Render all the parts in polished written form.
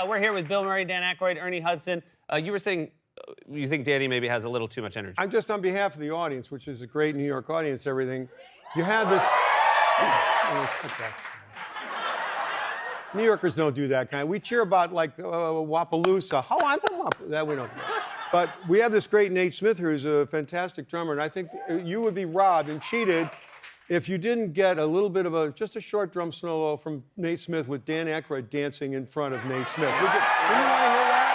We're here with Bill Murray, Dan Aykroyd, Ernie Hudson. You were saying you think Danny maybe has a little too much energy. I'm just on behalf of the audience, which is a great New York audience, everything. You have this... New Yorkers don't do that kind. We cheer about, like, Wapalooza. Oh, I'm from Wapalooza. That we don't do. But we have this great Nate Smith, who's a fantastic drummer, and I think you would be robbed and cheated if you didn't get a little bit of just a short drum solo from Nate Smith with Dan Aykroyd dancing in front of Nate Smith. Do you want to hear that?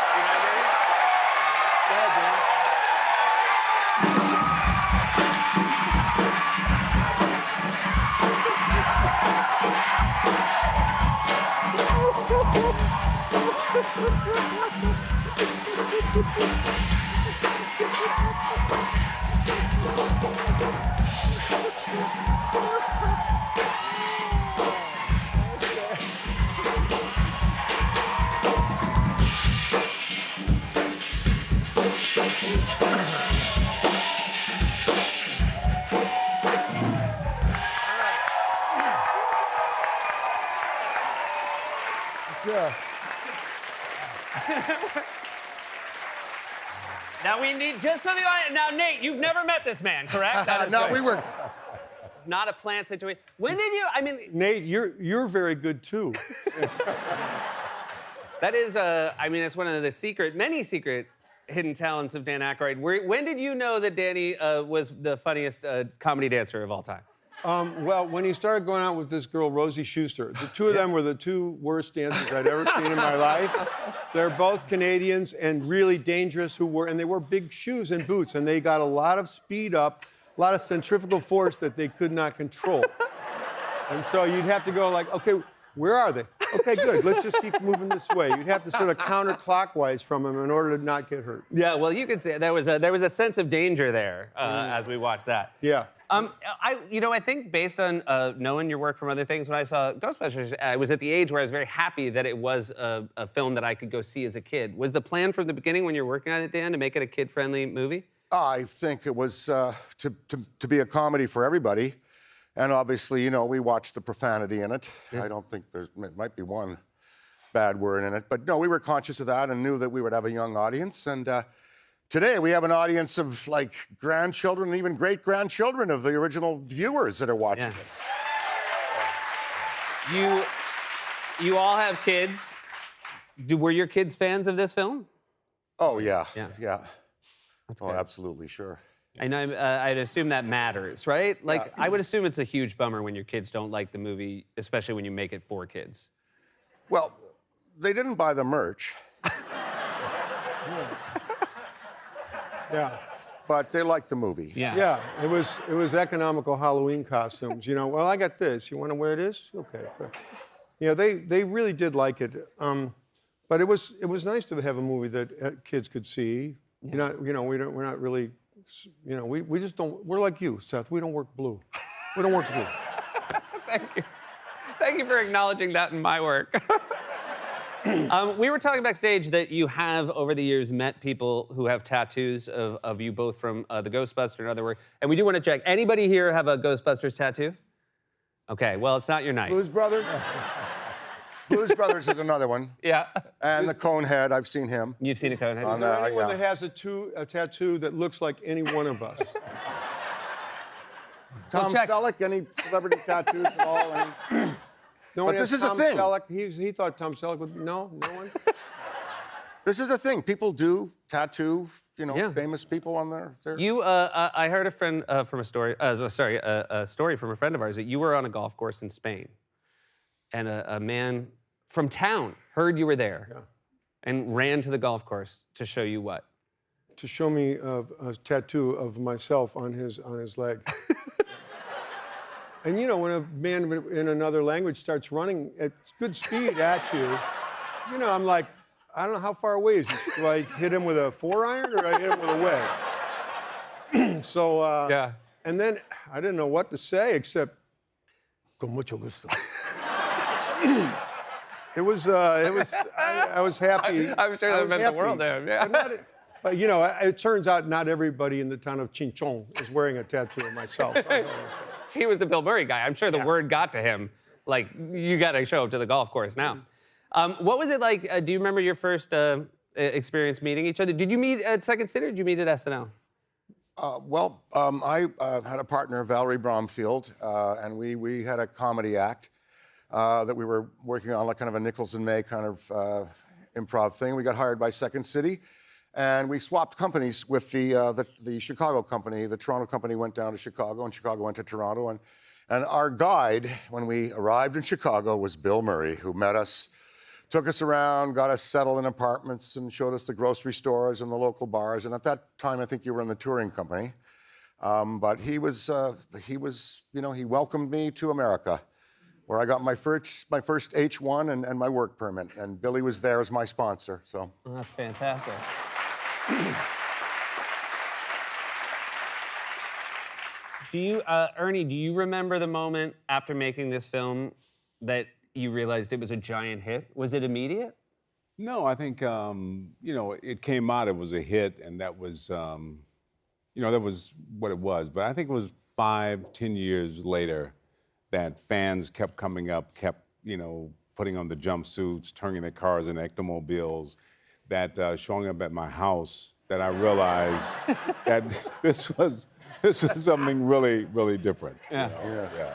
Go ahead, Dan. Yeah. Now we need, just so the audience, now Nate, you've never met this man, correct? That is No, right. we were. Not a planned situation. When did you, I mean... Nate, you're very good, too. That is, I mean, it's one of the many secret hidden talents of Dan Aykroyd. When did you know that Danny was the funniest comedy dancer of all time? Well, when he started going out with this girl, Rosie Schuster, the two of them were the two worst dancers I'd ever seen in my life. They're both Canadians and really dangerous and they wore big shoes and boots, and they got a lot of speed up, a lot of centrifugal force that they could not control. And so you'd have to go like, okay, where are they? Okay, good, let's just keep moving this way. You'd have to sort of counterclockwise from them in order to not get hurt. Yeah, well, you could say there was a sense of danger there as we watched that. Yeah. I think based on knowing your work from other things, when I saw Ghostbusters, I was at the age where I was very happy that it was a film that I could go see as a kid. Was the plan from the beginning when you were working on it, Dan, to make it a kid-friendly movie? I think it was to be a comedy for everybody. And obviously, you know, we watched the profanity in it. Yeah. I don't think there might be one bad word in it. But no, we were conscious of that and knew that we would have a young audience. And today we have an audience of like grandchildren and even great-grandchildren of the original viewers that are watching it. You all have kids. Were your kids fans of this film? Oh, yeah. Yeah. That's oh, absolutely, sure. And I'd assume that matters, right? Like, I would assume it's a huge bummer when your kids don't like the movie, especially when you make it for kids. Well, they didn't buy the merch. Yeah. But they liked the movie. Yeah. Yeah, it was economical Halloween costumes. You know, well, I got this. You want to wear this? Okay. You know, they really did like it. But it was nice to have a movie that kids could see. Yeah. We're not really, you know, we just don't. We're like you, Seth. We don't work blue. We don't work blue. Thank you. Thank you for acknowledging that in my work. We were talking backstage that you have, over the years, met people who have tattoos of you both from the Ghostbusters and other work. And we do want to check. Anybody here have a Ghostbusters tattoo? Okay, well, it's not your night. Blues Brothers? Blues Brothers is another one. Yeah. And the Conehead, I've seen him. You've seen a Conehead? Is there anyone that has a tattoo that looks like any one of us? Tom Selleck, any celebrity tattoos at all? No but one this has is Tom a thing. Selleck. He thought Tom Selleck would... No one? This is a thing. People do tattoo, you know, famous people on their... I heard a friend from a story from a friend of ours that you were on a golf course in Spain. And a man from town heard you were there and ran to the golf course to show you what? To show me a tattoo of myself on his leg. And you know, when a man in another language starts running at good speed at you, you know, I'm like, I don't know how far away is he. Do I hit him with a 4-iron or do I hit him with a wedge? So, and then I didn't know what to say except, con mucho gusto. I was happy. I'm sure that meant the world there. Yeah. But you know, it turns out not everybody in the town of Chinchon is wearing a tattoo of myself. So He was the Bill Murray guy. I'm sure the word got to him. Like, you got to show up to the golf course now. What was it like? Do you remember your first experience meeting each other? Did you meet at Second City or did you meet at SNL? I had a partner, Valerie Bromfield, and we had a comedy act that we were working on, like kind of a Nichols and May kind of improv thing. We got hired by Second City, and we swapped companies with the Chicago company. The Toronto company went down to Chicago, and Chicago went to Toronto. And our guide, when we arrived in Chicago, was Bill Murray, who met us, took us around, got us settled in apartments, and showed us the grocery stores and the local bars. And at that time, I think you were in the touring company. But he welcomed me to America, where I got my first H-1 and my work permit. And Billy was there as my sponsor, so. Oh, that's fantastic. Ernie, do you remember the moment after making this film that you realized it was a giant hit? Was it immediate? No, I think, it came out, it was a hit, and that was, that was what it was. But I think it was 5, 10 years later that fans kept coming up, kept, putting on the jumpsuits, turning their cars into ectomobiles, that showing up at my house, that I realized that this was something really, really different. Yeah. Yeah.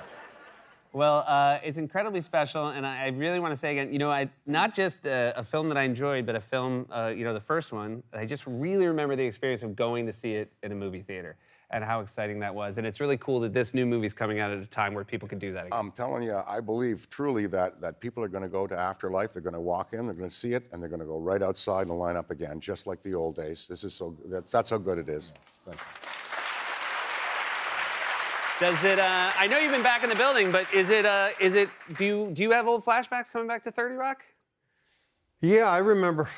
Well, it's incredibly special, and I really want to say again, not just a film that I enjoyed, but a film, the first one, I just really remember the experience of going to see it in a movie theater and how exciting that was. And it's really cool that this new movie's coming out at a time where people can do that again. I'm telling you, I believe truly that people are going to go to Afterlife, they're going to walk in, they're going to see it, and they're going to go right outside and line up again, just like the old days. That's how good it is. Does it? I know you've been back in the building, but is it? Do you have old flashbacks coming back to 30 Rock? Yeah, I remember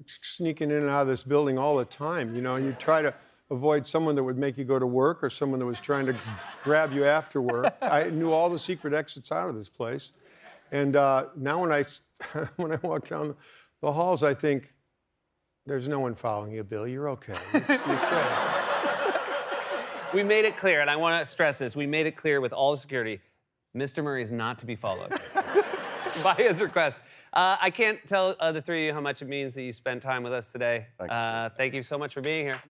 sneaking in and out of this building all the time. You try to avoid someone that would make you go to work or someone that was trying to grab you after work. I knew all the secret exits out of this place. And now when I walk down the halls, I think, there's no one following you, Bill. You're okay. You're safe. We made it clear, and I want to stress this, we made it clear with all the security, Mr. Murray is not to be followed by his request. I can't tell the three of you how much it means that you spent time with us today. Thank you. Thank you so much for being here.